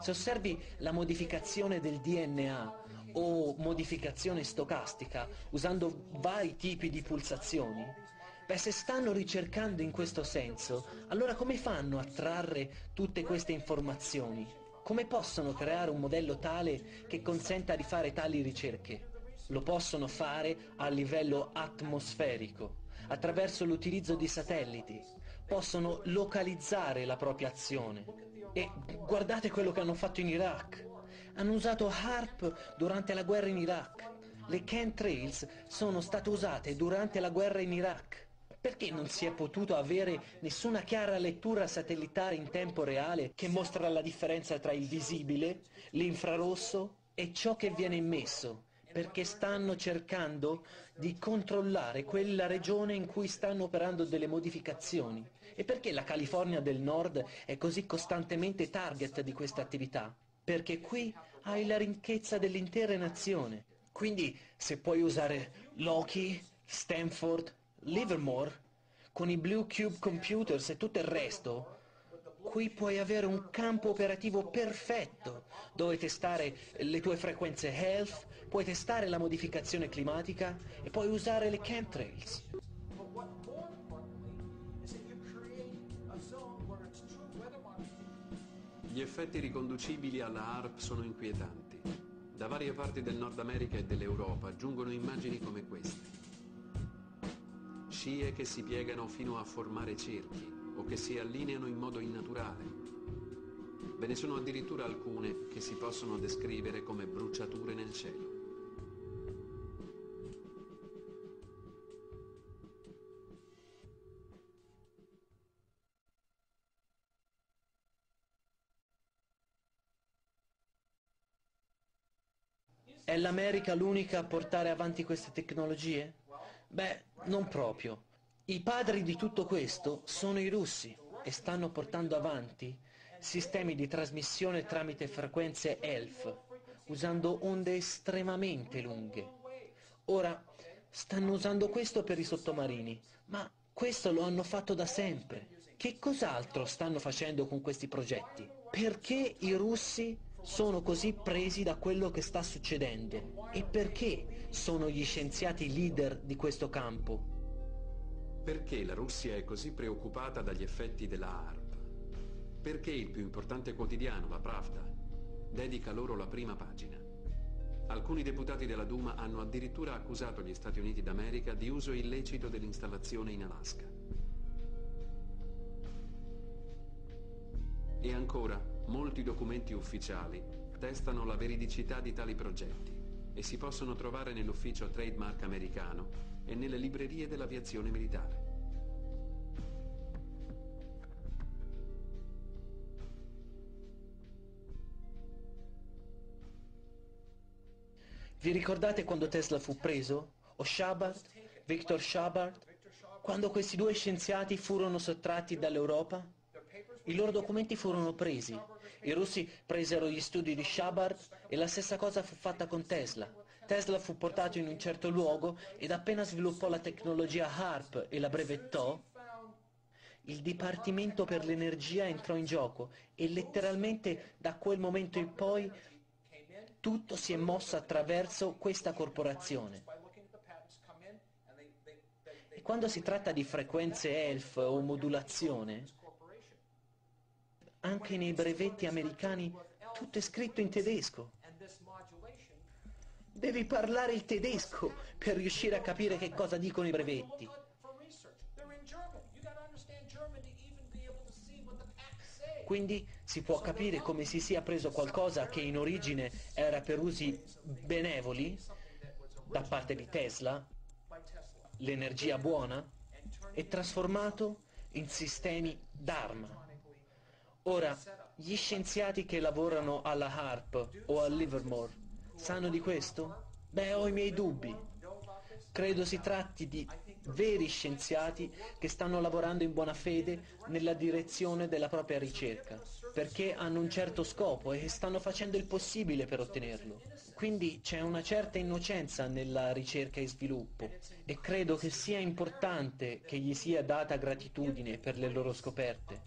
Se osservi la modificazione del DNA o modificazione stocastica usando vari tipi di pulsazioni, beh, se stanno ricercando in questo senso, allora come fanno a trarre tutte queste informazioni? Come possono creare un modello tale che consenta di fare tali ricerche? Lo possono fare a livello atmosferico, attraverso l'utilizzo di satelliti. Possono localizzare la propria azione. E guardate quello che hanno fatto in Iraq. Hanno usato HARP durante la guerra in Iraq. Le chemtrails sono state usate durante la guerra in Iraq. Perché non si è potuto avere nessuna chiara lettura satellitare in tempo reale che mostra la differenza tra il visibile, l'infrarosso e ciò che viene emesso? Perché stanno cercando di controllare quella regione in cui stanno operando delle modificazioni. E perché la California del Nord è così costantemente target di queste attività? Perché qui hai la ricchezza dell'intera nazione. Quindi se puoi usare Loki, Stanford, Livermore, con i Blue Cube Computers e tutto il resto, qui puoi avere un campo operativo perfetto, dove testare le tue frequenze health, puoi testare la modificazione climatica e puoi usare le chemtrails. Gli effetti riconducibili alla HARP sono inquietanti. Da varie parti del Nord America e dell'Europa giungono immagini come queste. Scie che si piegano fino a formare cerchi o che si allineano in modo innaturale. Ve ne sono addirittura alcune che si possono descrivere come bruciature nel cielo. È l'America l'unica a portare avanti queste tecnologie? Beh, non proprio. I padri di tutto questo sono i russi e stanno portando avanti sistemi di trasmissione tramite frequenze ELF, usando onde estremamente lunghe. Ora, stanno usando questo per i sottomarini, ma questo lo hanno fatto da sempre. Che cos'altro stanno facendo con questi progetti? Perché i russi sono così presi da quello che sta succedendo? E perché sono gli scienziati leader di questo campo? Perché la Russia è così preoccupata dagli effetti della HARP? Perché il più importante quotidiano, la Pravda, dedica loro la prima pagina? Alcuni deputati della Duma hanno addirittura accusato gli Stati Uniti d'America di uso illecito dell'installazione in Alaska. E ancora, molti documenti ufficiali testano la veridicità di tali progetti e si possono trovare nell'ufficio trademark americano e nelle librerie dell'aviazione militare. Vi ricordate quando Tesla fu preso? O Shepard? Victor Shepard? Quando questi due scienziati furono sottratti dall'Europa? I loro documenti furono presi. I russi presero gli studi di Shepard e la stessa cosa fu fatta con Tesla. Tesla fu portato in un certo luogo ed appena sviluppò la tecnologia HARP e la brevettò, il Dipartimento per l'Energia entrò in gioco e letteralmente da quel momento in poi tutto si è mosso attraverso questa corporazione. E quando si tratta di frequenze ELF o modulazione, anche nei brevetti americani tutto è scritto in tedesco. Devi parlare il tedesco per riuscire a capire che cosa dicono i brevetti. Quindi si può capire come si sia preso qualcosa che in origine era per usi benevoli da parte di Tesla, l'energia buona, e trasformato in sistemi d'arma. Ora, gli scienziati che lavorano alla HARP o al Livermore sanno di questo? Beh, ho i miei dubbi. Credo si tratti di veri scienziati che stanno lavorando in buona fede nella direzione della propria ricerca, perché hanno un certo scopo e stanno facendo il possibile per ottenerlo. Quindi c'è una certa innocenza nella ricerca e sviluppo e credo che sia importante che gli sia data gratitudine per le loro scoperte.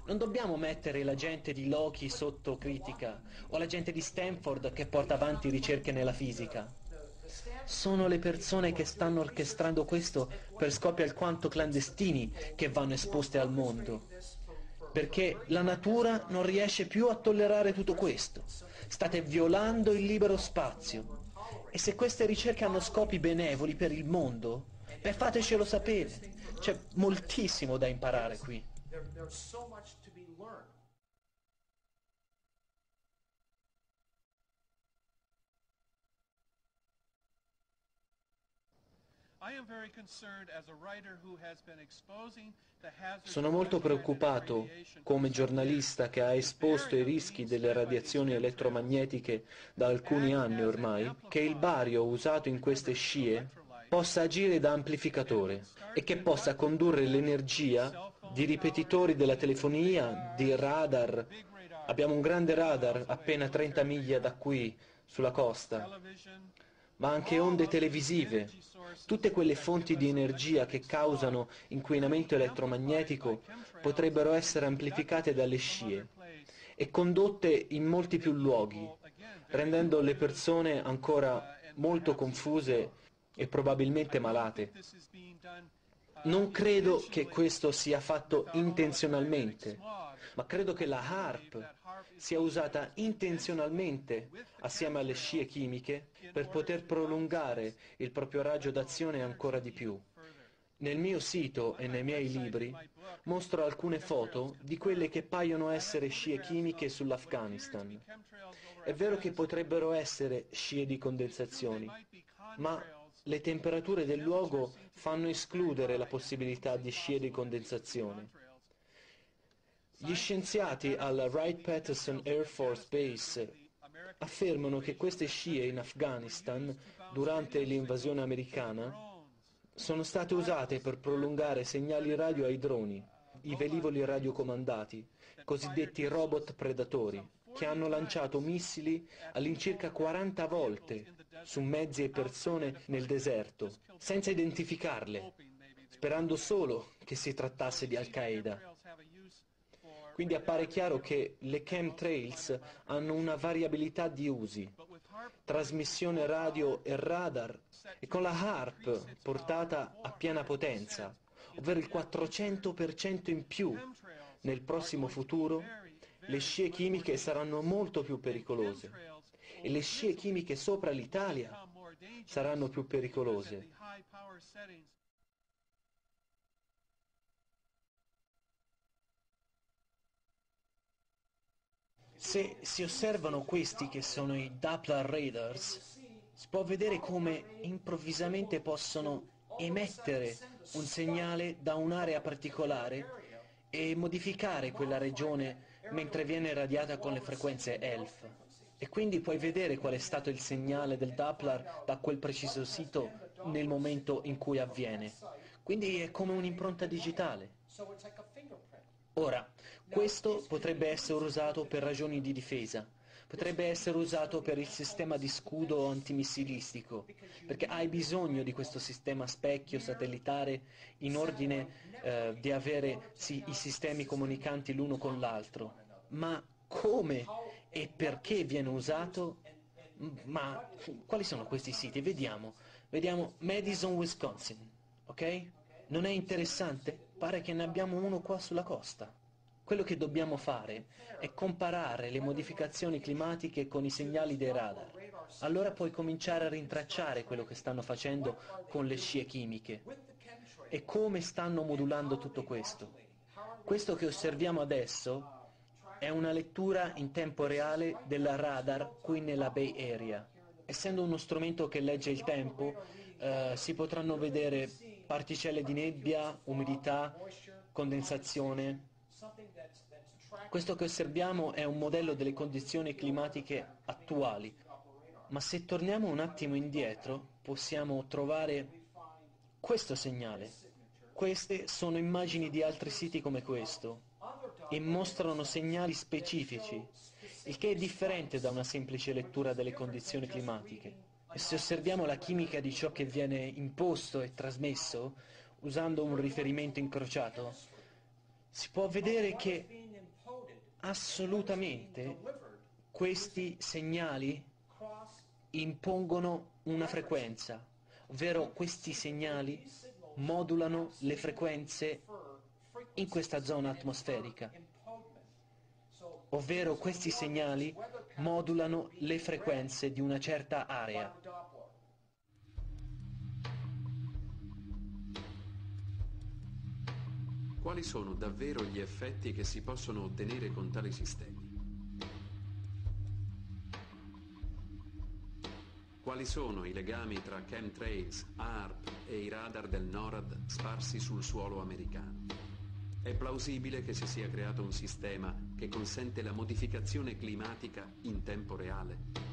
Non dobbiamo mettere la gente di Loki sotto critica o la gente di Stanford che porta avanti ricerche nella fisica. Sono le persone che stanno orchestrando questo per scopi alquanto clandestini che vanno esposte al mondo. Perché la natura non riesce più a tollerare tutto questo. State violando il libero spazio. E se queste ricerche hanno scopi benevoli per il mondo, beh, fatecelo sapere. C'è moltissimo da imparare qui. Sono molto preoccupato, come giornalista che ha esposto i rischi delle radiazioni elettromagnetiche da alcuni anni ormai, che il bario usato in queste scie possa agire da amplificatore e che possa condurre l'energia di ripetitori della telefonia, di radar. Abbiamo un grande radar appena 30 miglia da qui, sulla costa, ma anche onde televisive, tutte quelle fonti di energia che causano inquinamento elettromagnetico potrebbero essere amplificate dalle scie e condotte in molti più luoghi, rendendo le persone ancora molto confuse e probabilmente malate. Non credo che questo sia fatto intenzionalmente, ma credo che la HAARP sia usata intenzionalmente assieme alle scie chimiche per poter prolungare il proprio raggio d'azione ancora di più. Nel mio sito e nei miei libri mostro alcune foto di quelle che paiono essere scie chimiche sull'Afghanistan. È vero che potrebbero essere scie di condensazioni, ma le temperature del luogo fanno escludere la possibilità di scie di condensazione. Gli scienziati al Wright-Patterson Air Force Base affermano che queste scie in Afghanistan, durante l'invasione americana, sono state usate per prolungare segnali radio ai droni, i velivoli radiocomandati, cosiddetti robot predatori, che hanno lanciato missili all'incirca 40 volte su mezzi e persone nel deserto, senza identificarle, sperando solo che si trattasse di Al-Qaeda. Quindi appare chiaro che le chemtrails hanno una variabilità di usi, trasmissione radio e radar, e con la HAARP portata a piena potenza, ovvero il 400% in più nel prossimo futuro, le scie chimiche saranno molto più pericolose e le scie chimiche sopra l'Italia saranno più pericolose. Se si osservano questi che sono i Doppler radars, si può vedere come improvvisamente possono emettere un segnale da un'area particolare e modificare quella regione mentre viene radiata con le frequenze ELF. E quindi puoi vedere qual è stato il segnale del Doppler da quel preciso sito nel momento in cui avviene. Quindi è come un'impronta digitale. Ora, questo potrebbe essere usato per ragioni di difesa, potrebbe essere usato per il sistema di scudo antimissilistico, perché hai bisogno di questo sistema specchio satellitare in ordine di avere sì, i sistemi comunicanti l'uno con l'altro. Ma come e perché viene usato? Ma quali sono questi siti? Vediamo Madison, Wisconsin, ok? Non è interessante? Pare che ne abbiamo uno qua sulla costa. Quello che dobbiamo fare è comparare le modificazioni climatiche con i segnali dei radar. Allora puoi cominciare a rintracciare quello che stanno facendo con le scie chimiche e come stanno modulando tutto questo. Questo che osserviamo adesso è una lettura in tempo reale della radar qui nella Bay Area. Essendo uno strumento che legge il tempo, si potranno vedere particelle di nebbia, umidità, condensazione. Questo che osserviamo è un modello delle condizioni climatiche attuali, ma se torniamo un attimo indietro possiamo trovare questo segnale. Queste sono immagini di altri siti come questo e mostrano segnali specifici, il che è differente da una semplice lettura delle condizioni climatiche. E se osserviamo la chimica di ciò che viene imposto e trasmesso, usando un riferimento incrociato, si può vedere che Assolutamente questi segnali impongono una frequenza, ovvero questi segnali modulano le frequenze in questa zona atmosferica, ovvero questi segnali modulano le frequenze di una certa area. Quali sono davvero gli effetti che si possono ottenere con tali sistemi? Quali sono i legami tra chemtrails, HAARP e i radar del NORAD sparsi sul suolo americano? È plausibile che si sia creato un sistema che consente la modificazione climatica in tempo reale?